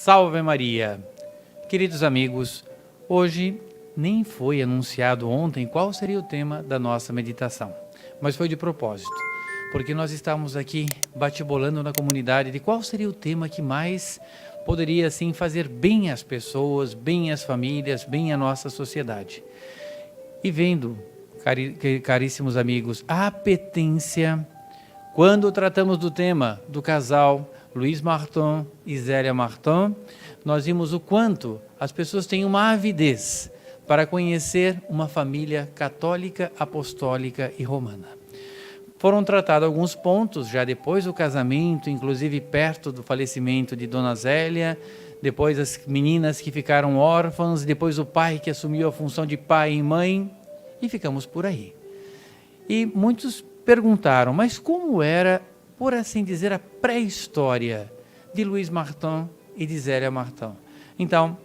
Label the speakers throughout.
Speaker 1: Salve Maria! Queridos amigos, hoje nem foi anunciado ontem qual seria o tema da nossa meditação, mas foi de propósito, porque nós estamos aqui bate-bolando na comunidade de qual seria o tema que mais poderia assim fazer bem às pessoas, bem às famílias, bem à nossa sociedade. E vendo, caríssimos amigos, a apetência, quando tratamos do tema do casal Luiz Marton e Zélia Marton, nós vimos o quanto as pessoas têm uma avidez para conhecer uma família católica, apostólica e romana. Foram tratados alguns pontos já depois do casamento, inclusive perto do falecimento de Dona Zélia, depois as meninas que ficaram órfãs, depois o pai que assumiu a função de pai e mãe, e ficamos por aí. E muitos perguntaram, mas como era, por assim dizer, a pré-história de Luiz Marton e de Zélia Marton? Então,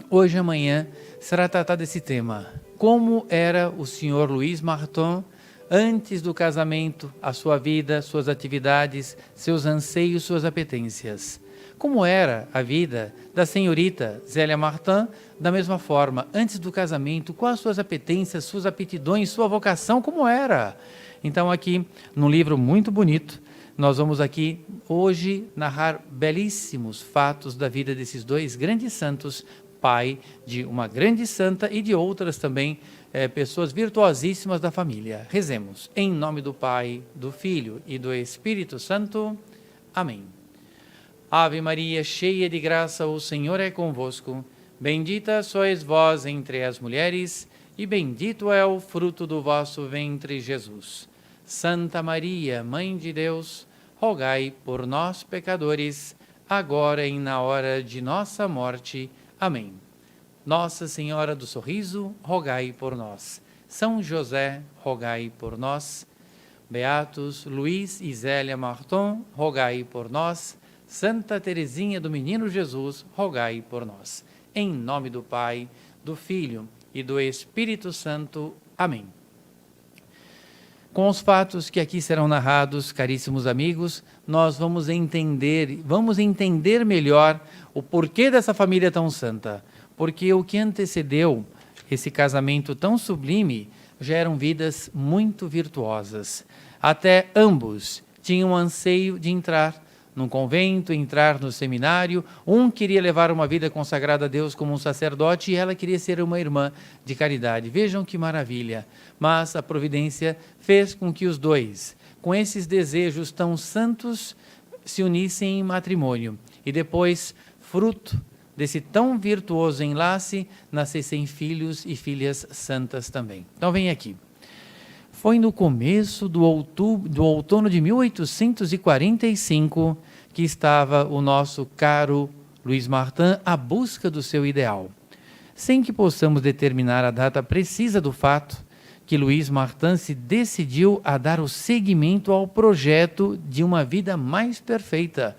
Speaker 1: hoje e amanhã será tratado esse tema. Como era o senhor Luiz Marton antes do casamento, a sua vida, suas atividades, seus anseios, suas apetências? Como era a vida da senhorita Zélia Marton, da mesma forma, antes do casamento, quais as suas apetências, suas aptidões, sua vocação, como era? Então aqui, num livro muito bonito, nós vamos aqui hoje narrar belíssimos fatos da vida desses dois grandes santos, pai de uma grande santa e de outras também pessoas virtuosíssimas da família. Rezemos. Em nome do Pai, do Filho e do Espírito Santo. Amém. Ave Maria, cheia de graça, o Senhor é convosco. Bendita sois vós entre as mulheres, e bendito é o fruto do vosso ventre, Jesus. Santa Maria, Mãe de Deus, rogai por nós, pecadores, agora e na hora de nossa morte. Amém. Nossa Senhora do Sorriso, rogai por nós. São José, rogai por nós. Beatos Luiz e Zélia Marton, rogai por nós. Santa Teresinha do Menino Jesus, rogai por nós. Em nome do Pai, do Filho e do Espírito Santo. Amém. Com os fatos que aqui serão narrados, caríssimos amigos, nós vamos entender melhor o porquê dessa família tão santa. Porque o que antecedeu esse casamento tão sublime já eram vidas muito virtuosas. Até ambos tinham anseio de entrar num convento, entrar no seminário. Um queria levar uma vida consagrada a Deus como um sacerdote e ela queria ser uma irmã de caridade. Vejam que maravilha! Mas a providência fez com que os dois, com esses desejos tão santos, se unissem em matrimônio. E depois, fruto desse tão virtuoso enlace, nascessem filhos e filhas santas também. Então vem aqui. Foi no começo do outono de 1845 que estava o nosso caro Luiz Marton à busca do seu ideal. Sem que possamos determinar a data precisa do fato que Luiz Marton se decidiu a dar o seguimento ao projeto de uma vida mais perfeita.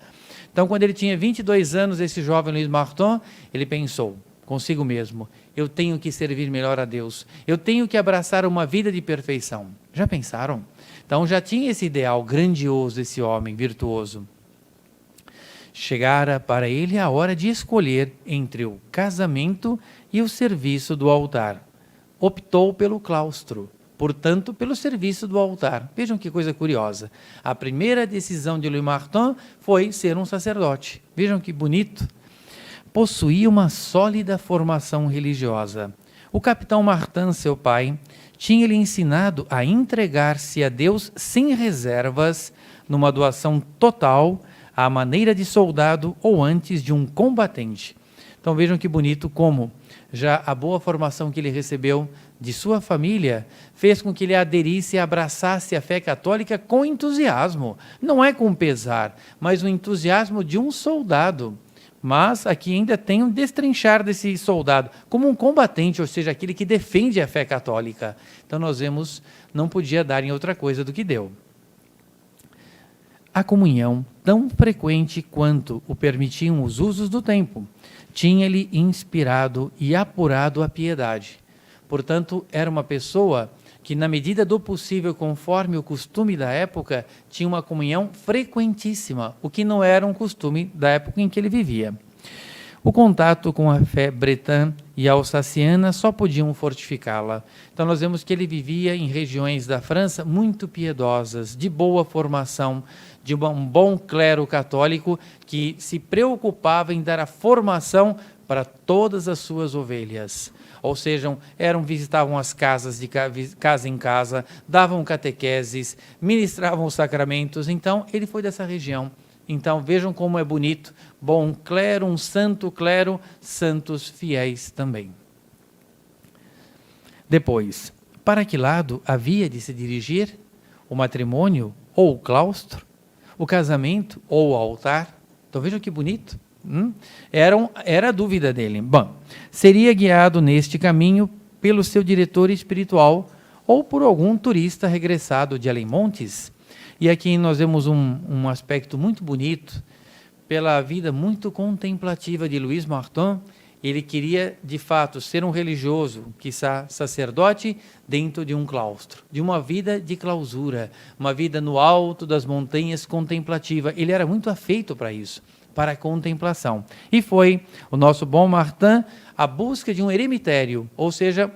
Speaker 1: Então, quando ele tinha 22 anos, esse jovem Luiz Marton, ele pensou consigo mesmo, eu tenho que servir melhor a Deus, eu tenho que abraçar uma vida de perfeição. Já pensaram? Então já tinha esse ideal grandioso, esse homem virtuoso. Chegara para ele a hora de escolher entre o casamento e o serviço do altar. Optou pelo claustro, portanto pelo serviço do altar. Vejam que coisa curiosa. A primeira decisão de Luiz Marton foi ser um sacerdote. Vejam que bonito. Possuía uma sólida formação religiosa. O capitão Martin, seu pai, tinha-lhe ensinado a entregar-se a Deus sem reservas, numa doação total, à maneira de soldado ou antes de um combatente. Então vejam que bonito como já a boa formação que ele recebeu de sua família fez com que ele aderisse e abraçasse a fé católica com entusiasmo. Não é com pesar, mas o entusiasmo de um soldado. Mas aqui ainda tem um destrinchar desse soldado, como um combatente, ou seja, aquele que defende a fé católica. Então nós vemos, não podia dar em outra coisa do que deu. A comunhão, tão frequente quanto o permitiam os usos do tempo, tinha-lhe inspirado e apurado a piedade. Portanto, era uma pessoa que, na medida do possível, conforme o costume da época, tinha uma comunhão frequentíssima, o que não era um costume da época em que ele vivia. O contato com a fé bretã e alsaciana só podiam fortificá-la. Então nós vemos que ele vivia em regiões da França muito piedosas, de boa formação, de um bom clero católico que se preocupava em dar a formação para todas as suas ovelhas. Ou seja, visitavam as casas de casa em casa, davam catequeses, ministravam os sacramentos. Então, ele foi dessa região. Então, vejam como é bonito. Bom clero, um santo clero, santos fiéis também. Depois, para que lado havia de se dirigir? O matrimônio ou o claustro? O casamento ou o altar? Então, vejam que bonito. Era a dúvida dele. Bom, seria guiado neste caminho pelo seu diretor espiritual ou por algum turista regressado de Além-Montes. E aqui nós vemos um aspecto muito bonito pela vida muito contemplativa de Louis Martin. Ele queria, de fato, ser um religioso, quiçá sacerdote, dentro de um claustro, de uma vida de clausura, uma vida no alto das montanhas contemplativa. Ele era muito afeito para isso, para a contemplação. E foi o nosso bom Martin a busca de um eremitério, ou seja,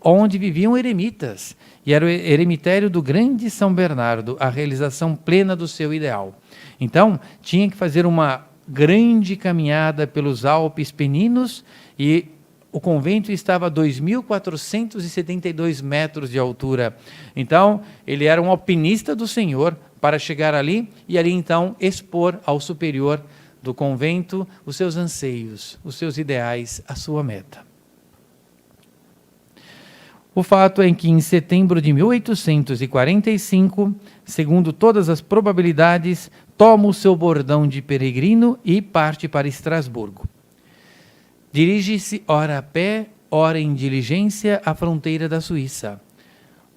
Speaker 1: onde viviam eremitas. E era o eremitério do grande São Bernardo, a realização plena do seu ideal. Então, tinha que fazer uma grande caminhada pelos Alpes Peninos e o convento estava a 2.472 metros de altura. Então, ele era um alpinista do Senhor para chegar ali e ali então expor ao superior do convento os seus anseios, os seus ideais, a sua meta. O fato é que em setembro de 1845, segundo todas as probabilidades, toma o seu bordão de peregrino e parte para Estrasburgo. Dirige-se ora a pé, ora em diligência à fronteira da Suíça.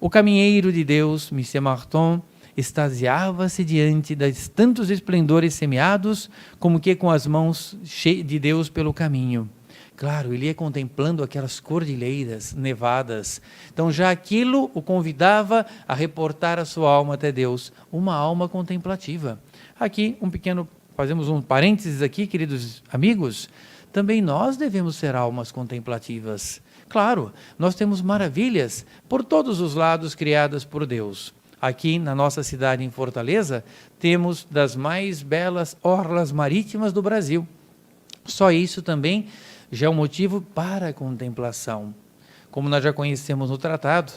Speaker 1: O caminheiro de Deus, Monsieur Martin, extasiava-se diante dos tantos esplendores semeados, como que com as mãos cheias de Deus pelo caminho. Claro, ele ia contemplando aquelas cordilheiras nevadas. Então já aquilo o convidava a reportar a sua alma até Deus, uma alma contemplativa. Aqui fazemos um parênteses aqui, queridos amigos, também nós devemos ser almas contemplativas. Claro, nós temos maravilhas por todos os lados criadas por Deus. Aqui na nossa cidade, em Fortaleza, temos das mais belas orlas marítimas do Brasil. Só isso também já é um motivo para a contemplação. Como nós já conhecemos no tratado,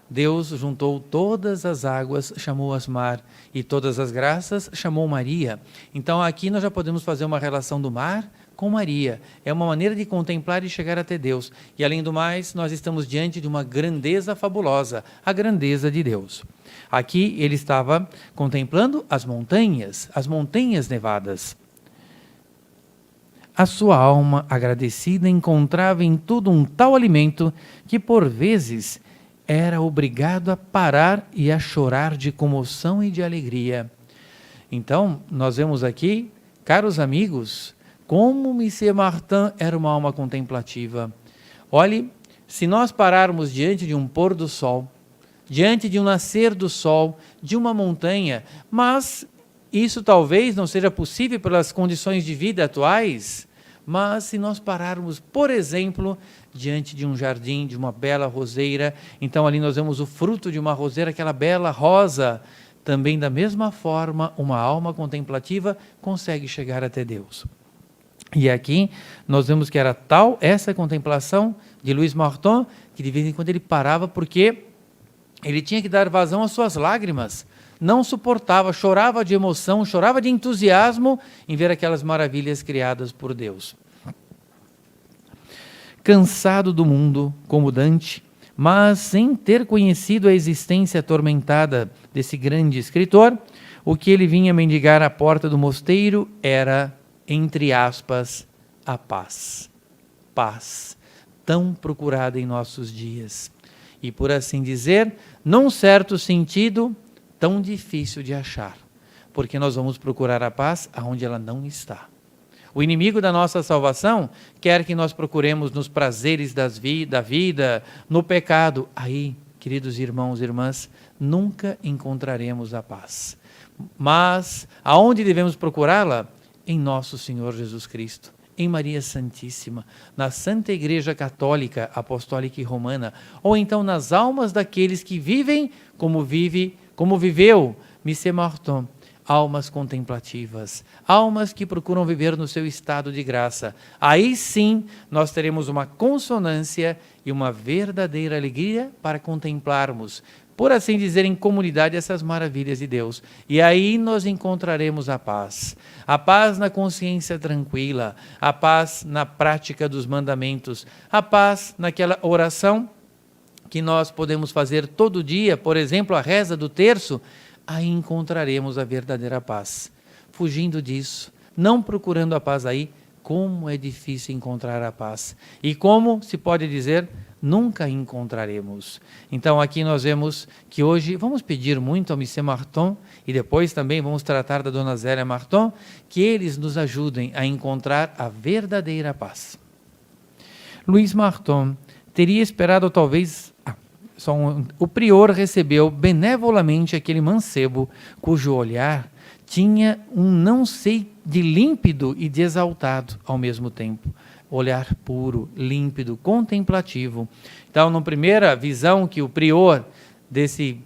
Speaker 1: Deus juntou todas as águas, chamou-as mar, e todas as graças chamou Maria. Então aqui nós já podemos fazer uma relação do mar com Maria. É uma maneira de contemplar e chegar até Deus. E além do mais, nós estamos diante de uma grandeza fabulosa, a grandeza de Deus. Aqui ele estava contemplando as montanhas nevadas. A sua alma agradecida encontrava em tudo um tal alimento que por vezes era obrigado a parar e a chorar de comoção e de alegria. Então, nós vemos aqui, caros amigos, como Monsieur Martin era uma alma contemplativa. Olhe, se nós pararmos diante de um pôr do sol, diante de um nascer do sol, de uma montanha, mas isso talvez não seja possível pelas condições de vida atuais, mas se nós pararmos, por exemplo, diante de um jardim, de uma bela roseira, então ali nós vemos o fruto de uma roseira, aquela bela rosa, também da mesma forma, uma alma contemplativa consegue chegar até Deus. E aqui nós vemos que era tal essa contemplação de Louis Martin, que de vez em quando ele parava porque ele tinha que dar vazão às suas lágrimas, não suportava, chorava de emoção, chorava de entusiasmo em ver aquelas maravilhas criadas por Deus. Cansado do mundo, como Dante, mas sem ter conhecido a existência atormentada desse grande escritor, o que ele vinha mendigar à porta do mosteiro era, entre aspas, a paz. Paz, tão procurada em nossos dias. E por assim dizer, num certo sentido, tão difícil de achar, porque nós vamos procurar a paz aonde ela não está. O inimigo da nossa salvação quer que nós procuremos nos prazeres da vida, no pecado. Aí, queridos irmãos e irmãs, nunca encontraremos a paz. Mas aonde devemos procurá-la? Em nosso Senhor Jesus Cristo. em Maria Santíssima, na Santa Igreja Católica, Apostólica e Romana, ou então nas almas daqueles que vivem como viveu Michel Martin, almas contemplativas, almas que procuram viver no seu estado de graça. Aí sim nós teremos uma consonância e uma verdadeira alegria para contemplarmos, por assim dizer, em comunidade, essas maravilhas de Deus. E aí nós encontraremos a paz na consciência tranquila, a paz na prática dos mandamentos, a paz naquela oração que nós podemos fazer todo dia, por exemplo, a reza do terço. Aí encontraremos a verdadeira paz. Fugindo disso, não procurando a paz aí, como é difícil encontrar a paz. E como se pode dizer, nunca encontraremos. Então aqui nós vemos que hoje vamos pedir muito ao Michel Martin e depois também vamos tratar da Dona Zélia Martin, que eles nos ajudem a encontrar a verdadeira paz. Luiz Martin teria esperado talvez... O prior recebeu benevolamente aquele mancebo, cujo olhar tinha um não sei de límpido e de exaltado ao mesmo tempo. Olhar puro, límpido, contemplativo. Então, na primeira visão que o prior desse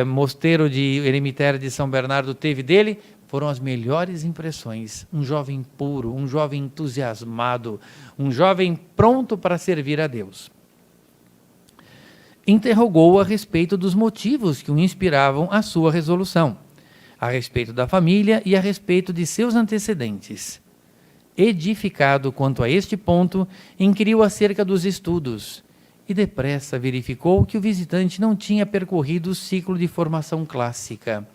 Speaker 1: mosteiro de eremitério de São Bernardo teve dele, foram as melhores impressões. Um jovem puro, um jovem entusiasmado, um jovem pronto para servir a Deus. Interrogou-o a respeito dos motivos que o inspiravam à sua resolução, a respeito da família e a respeito de seus antecedentes. Edificado quanto a este ponto, inquiriu acerca dos estudos e depressa verificou que o visitante não tinha percorrido o ciclo de formação clássica.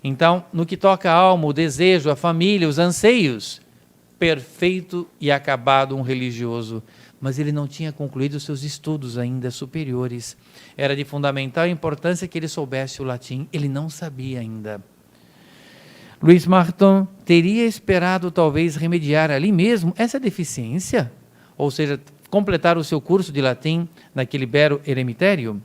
Speaker 1: Então, no que toca a alma, o desejo, a família, os anseios, perfeito e acabado um religioso, mas ele não tinha concluído seus estudos ainda superiores. Era de fundamental importância que ele soubesse o latim, ele não sabia ainda. Luiz Martin teria esperado talvez remediar ali mesmo essa deficiência, ou seja, completar o seu curso de latim naquele belo eremitério?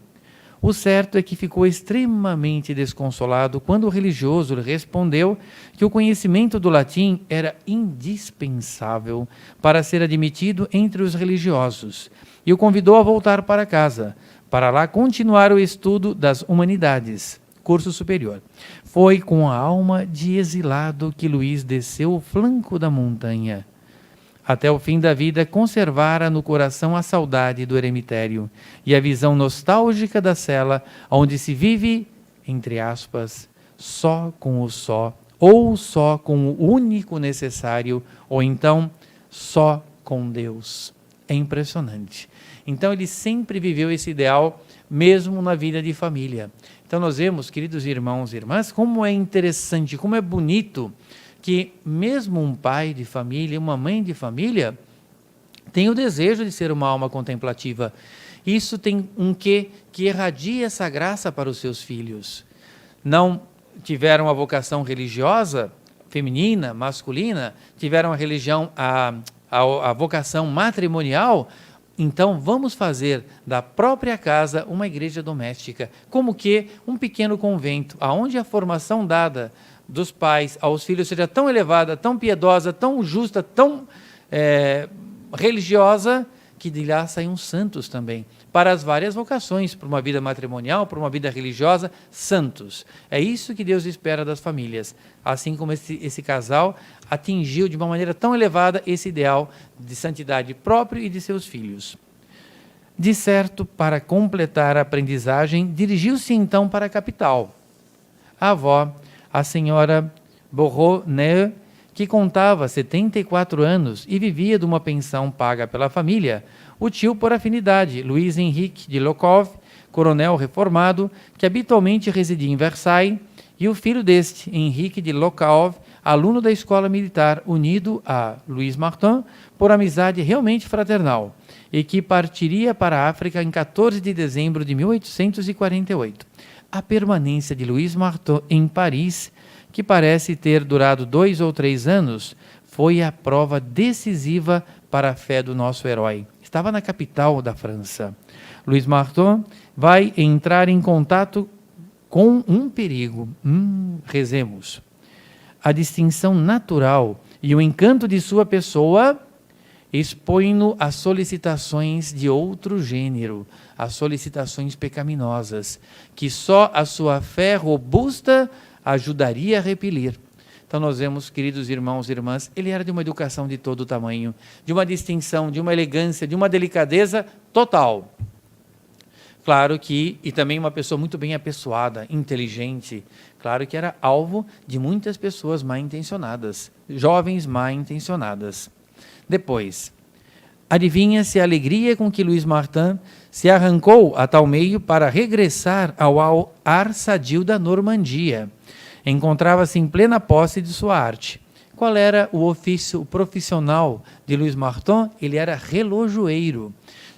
Speaker 1: O certo é que ficou extremamente desconsolado quando o religioso lhe respondeu que o conhecimento do latim era indispensável para ser admitido entre os religiosos e o convidou a voltar para casa, para lá continuar o estudo das humanidades, curso superior. Foi com a alma de exilado que Luís desceu o flanco da montanha. Até o fim da vida conservara no coração a saudade do eremitério e a visão nostálgica da cela onde se vive, entre aspas, só com o só, ou só com o único necessário, ou então só com Deus. É impressionante. Então ele sempre viveu esse ideal, mesmo na vida de família. Então nós vemos, queridos irmãos e irmãs, como é interessante, como é bonito que mesmo um pai de família, uma mãe de família, tem o desejo de ser uma alma contemplativa. Isso tem um quê que irradia essa graça para os seus filhos. Não tiveram a vocação religiosa, feminina, masculina, tiveram a vocação matrimonial. Então vamos fazer da própria casa uma igreja doméstica, como que um pequeno convento, aonde a formação dada dos pais aos filhos seja tão elevada, tão piedosa, tão justa, tão religiosa, que de lá saem santos também, para as várias vocações, para uma vida matrimonial, para uma vida religiosa, santos. É isso que Deus espera das famílias, assim como esse casal atingiu de uma maneira tão elevada esse ideal de santidade próprio e de seus filhos. De certo, para completar a aprendizagem, dirigiu-se então para a capital. A avó, a senhora Borronnet, que contava 74 anos e vivia de uma pensão paga pela família, o tio por afinidade, Luiz Henrique de Locov, coronel reformado, que habitualmente residia em Versailles, e o filho deste, Henrique de Locov, aluno da escola militar, unido a Luiz Martin por amizade realmente fraternal, e que partiria para a África em 14 de dezembro de 1848. A permanência de Luiz Martin em Paris, que parece ter durado 2 ou 3 anos, foi a prova decisiva para a fé do nosso herói. Estava na capital da França. Luiz Martin vai entrar em contato com um perigo. Rezemos. A distinção natural e o encanto de sua pessoa expõe-no às solicitações de outro gênero, às solicitações pecaminosas, que só a sua fé robusta ajudaria a repelir. Então nós vemos, queridos irmãos e irmãs, ele era de uma educação de todo tamanho, de uma distinção, de uma elegância, de uma delicadeza total. Claro que, e também uma pessoa muito bem apessoada, inteligente, claro que era alvo de muitas pessoas mal intencionadas, jovens mal intencionadas. Depois, adivinha-se a alegria com que Luís Martin se arrancou a tal meio para regressar ao ar sadio da Normandia. Encontrava-se em plena posse de sua arte. Qual era o ofício profissional de Luís Martin? Ele era relojoeiro.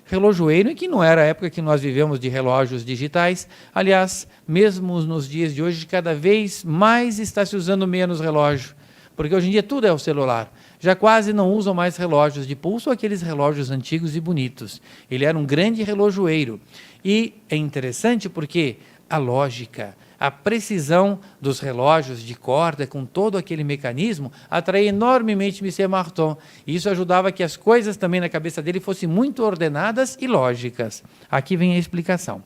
Speaker 1: Relojoeiro, e que não era a época que nós vivemos de relógios digitais. Aliás, mesmo nos dias de hoje, cada vez mais está se usando menos relógio, porque hoje em dia tudo é o celular. Já quase não usam mais relógios de pulso, aqueles relógios antigos e bonitos. Ele era um grande relojoeiro. E é interessante porque a lógica, a precisão dos relógios de corda, com todo aquele mecanismo, atraía enormemente Monsieur Martin. E isso ajudava que as coisas também na cabeça dele fossem muito ordenadas e lógicas. Aqui vem a explicação.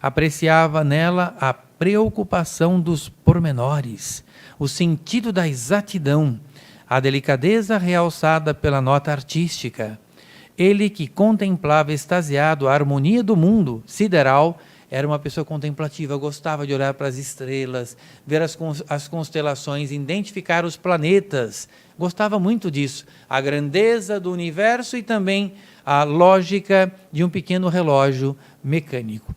Speaker 1: Apreciava nela a preocupação dos pormenores, o sentido da exatidão, a delicadeza realçada pela nota artística. Ele que contemplava extasiado a harmonia do mundo sideral, era uma pessoa contemplativa, gostava de olhar para as estrelas, ver as constelações, identificar os planetas, gostava muito disso, a grandeza do universo e também a lógica de um pequeno relógio mecânico.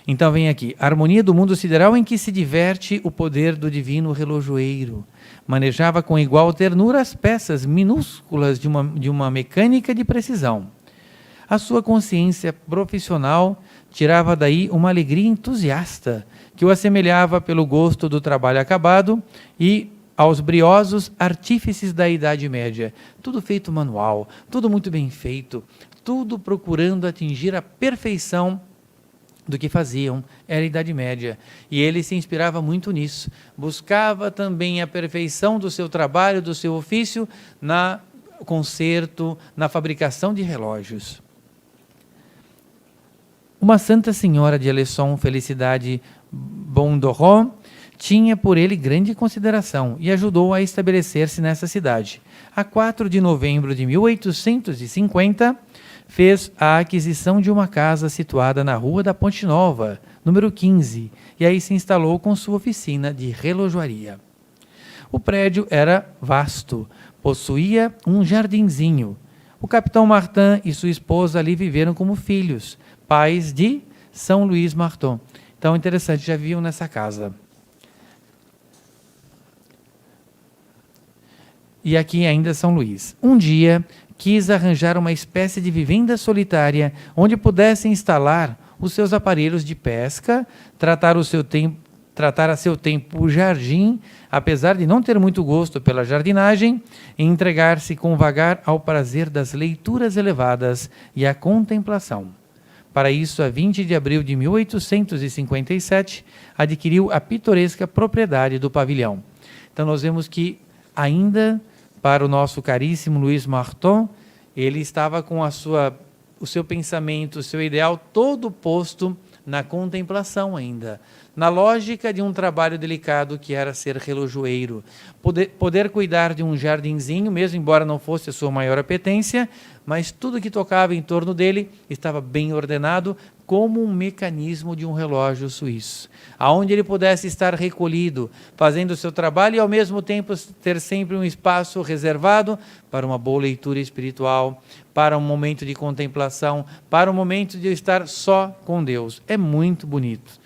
Speaker 1: Então vem aqui, a harmonia do mundo sideral em que se diverte o poder do divino relojoeiro. Manejava com igual ternura as peças minúsculas de uma mecânica de precisão. A sua consciência profissional tirava daí uma alegria entusiasta, que o assemelhava pelo gosto do trabalho acabado e aos briosos artífices da Idade Média. Tudo feito manual, tudo muito bem feito, tudo procurando atingir a perfeição do que faziam, era a Idade Média. E ele se inspirava muito nisso. Buscava também a perfeição do seu trabalho, do seu ofício, na conserto, na fabricação de relógios. Uma Santa Senhora de Alençon, Felicidade Bondoron, tinha por ele grande consideração e ajudou a estabelecer-se nessa cidade. A 4 de novembro de 1850, fez a aquisição de uma casa situada na Rua da Ponte Nova, número 15, e aí se instalou com sua oficina de relojoaria. O prédio era vasto, possuía um jardinzinho. O capitão Martin e sua esposa ali viveram como filhos, pais de São Luís Martin. Então, interessante, já viam nessa casa. E aqui ainda São Luís. Um dia, quis arranjar uma espécie de vivenda solitária, onde pudesse instalar os seus aparelhos de pesca, tratar a seu tempo o jardim, apesar de não ter muito gosto pela jardinagem, e entregar-se com vagar ao prazer das leituras elevadas e à contemplação. Para isso, a 20 de abril de 1857, adquiriu a pitoresca propriedade do pavilhão. Então, nós vemos que, ainda para o nosso caríssimo Luís Martin, ele estava com o seu pensamento, o seu ideal todo posto na contemplação ainda, na lógica de um trabalho delicado que era ser relojoeiro, poder cuidar de um jardinzinho, mesmo embora não fosse a sua maior apetência, mas tudo que tocava em torno dele estava bem ordenado, como um mecanismo de um relógio suíço, aonde ele pudesse estar recolhido, fazendo o seu trabalho e ao mesmo tempo ter sempre um espaço reservado para uma boa leitura espiritual, para um momento de contemplação, para um momento de estar só com Deus. É muito bonito.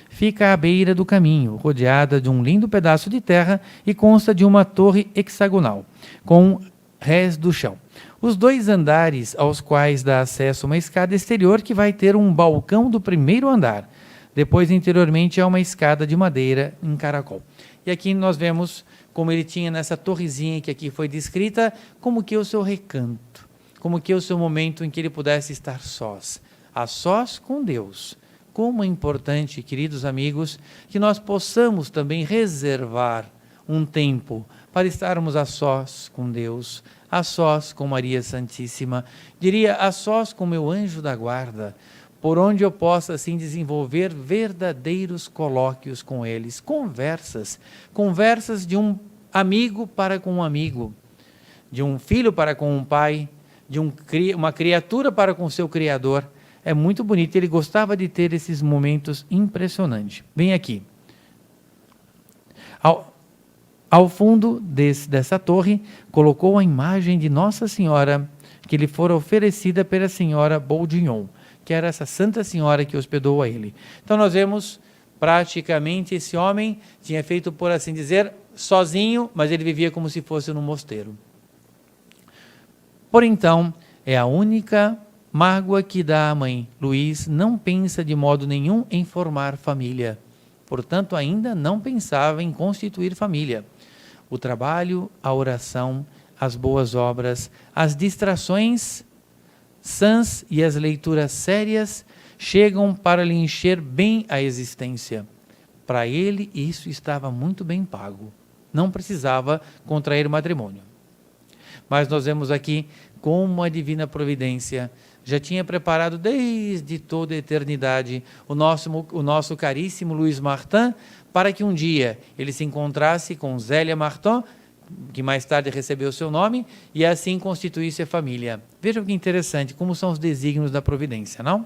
Speaker 1: Fica à beira do caminho, rodeada de um lindo pedaço de terra e consta de uma torre hexagonal, com rés do chão. Os 2 andares aos quais dá acesso uma escada exterior que vai ter um balcão do primeiro andar. Depois, interiormente, há uma escada de madeira em caracol. E aqui nós vemos como ele tinha nessa torrezinha que aqui foi descrita, como que é o seu recanto, como que é o seu momento em que ele pudesse estar sós, a sós com Deus, como é importante, queridos amigos, que nós possamos também reservar um tempo para estarmos a sós com Deus, a sós com Maria Santíssima, diria a sós com meu anjo da guarda, por onde eu possa assim desenvolver verdadeiros colóquios com eles, conversas de um amigo para com um amigo, de um filho para com um pai, de uma criatura para com seu Criador. É muito bonito, ele gostava de ter esses momentos impressionantes. Bem aqui. Ao fundo dessa torre, colocou a imagem de Nossa Senhora, que lhe fora oferecida pela senhora Bourguignon, que era essa Santa Senhora que hospedou a ele. Então nós vemos, praticamente, esse homem tinha feito, por assim dizer, sozinho, mas ele vivia como se fosse num mosteiro. Por então, é a única mágoa que dá a mãe. Luís não pensa de modo nenhum em formar família. Portanto, ainda não pensava em constituir família. O trabalho, a oração, as boas obras, as distrações sãs e as leituras sérias chegam para lhe encher bem a existência. Para ele, isso estava muito bem pago. Não precisava contrair matrimônio. Mas nós vemos aqui como a divina providência já tinha preparado desde toda a eternidade o nosso caríssimo Luís Martin, para que um dia ele se encontrasse com Zélia Martin, que mais tarde recebeu seu nome, e assim constituísse a família. Vejam que interessante, como são os desígnios da providência, não?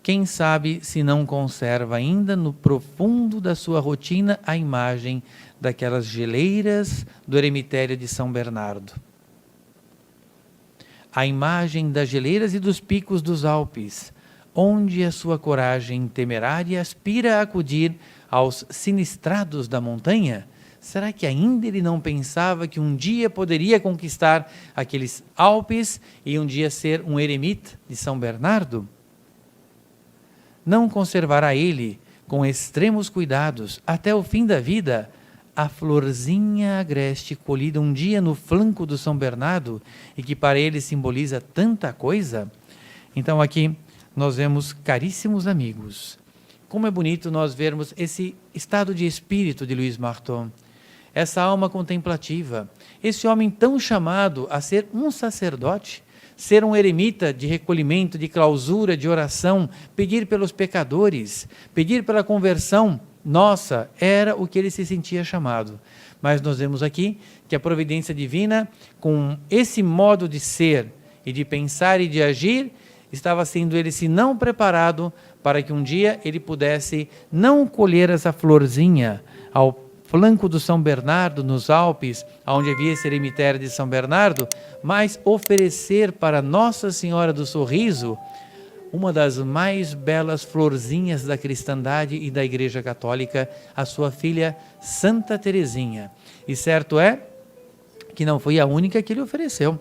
Speaker 1: Quem sabe se não conserva ainda no profundo da sua rotina a imagem daquelas geleiras do eremitério de São Bernardo. A imagem das geleiras e dos picos dos Alpes, onde a sua coragem temerária aspira a acudir aos sinistrados da montanha. Será que ainda ele não pensava que um dia poderia conquistar aqueles Alpes e um dia ser um eremita de São Bernardo? Não conservará ele, com extremos cuidados, até o fim da vida, a florzinha agreste colhida um dia no flanco do São Bernardo e que para ele simboliza tanta coisa? Então aqui nós vemos, caríssimos amigos, como é bonito nós vermos esse estado de espírito de Luís Martin, essa alma contemplativa, esse homem tão chamado a ser um sacerdote, ser um eremita de recolhimento, de clausura, de oração, pedir pelos pecadores, pedir pela conversão. Nossa, era o que ele se sentia chamado. Mas nós vemos aqui que a providência divina, com esse modo de ser e de pensar e de agir, estava sendo ele, se não preparado, para que um dia ele pudesse não colher essa florzinha ao flanco do São Bernardo, nos Alpes, onde havia esse eremitério de São Bernardo, mas oferecer para Nossa Senhora do Sorriso uma das mais belas florzinhas da cristandade e da Igreja Católica, a sua filha Santa Teresinha. E certo é que não foi a única que ele ofereceu.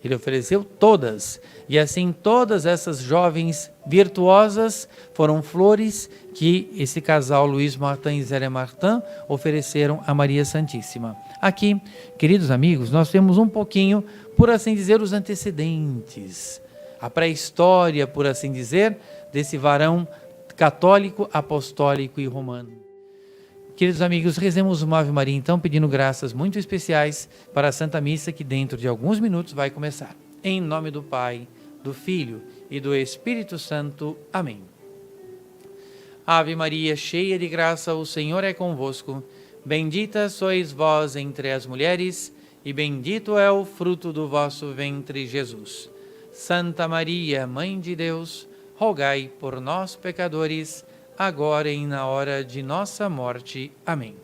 Speaker 1: Ele ofereceu todas, e assim todas essas jovens virtuosas foram flores que esse casal Luís Martin e Zélia Martin ofereceram a Maria Santíssima. Aqui, queridos amigos, nós temos um pouquinho, por assim dizer, os antecedentes, a pré-história, por assim dizer, desse varão católico, apostólico e romano. Queridos amigos, rezemos uma Ave Maria, então, pedindo graças muito especiais para a Santa Missa, que dentro de alguns minutos vai começar. Em nome do Pai, do Filho e do Espírito Santo. Amém. Ave Maria, cheia de graça, o Senhor é convosco. Bendita sois vós entre as mulheres, e bendito é o fruto do vosso ventre, Jesus. Santa Maria, Mãe de Deus, rogai por nós, pecadores, agora e na hora de nossa morte. Amém.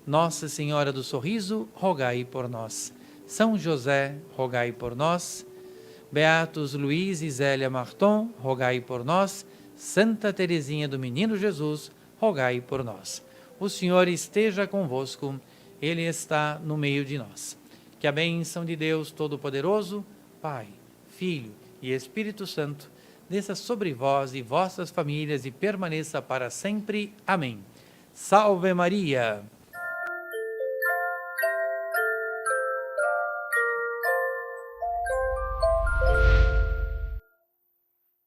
Speaker 1: Nossa Senhora do Sorriso, rogai por nós. São José, rogai por nós. Beatos Luís e Zélia Martin, rogai por nós. Santa Teresinha do Menino Jesus, rogai por nós. O Senhor esteja convosco, Ele está no meio de nós. Que a bênção de Deus Todo-Poderoso, Pai, Filho e Espírito Santo, desça sobre vós e vossas famílias e permaneça para sempre. Amém. Salve Maria!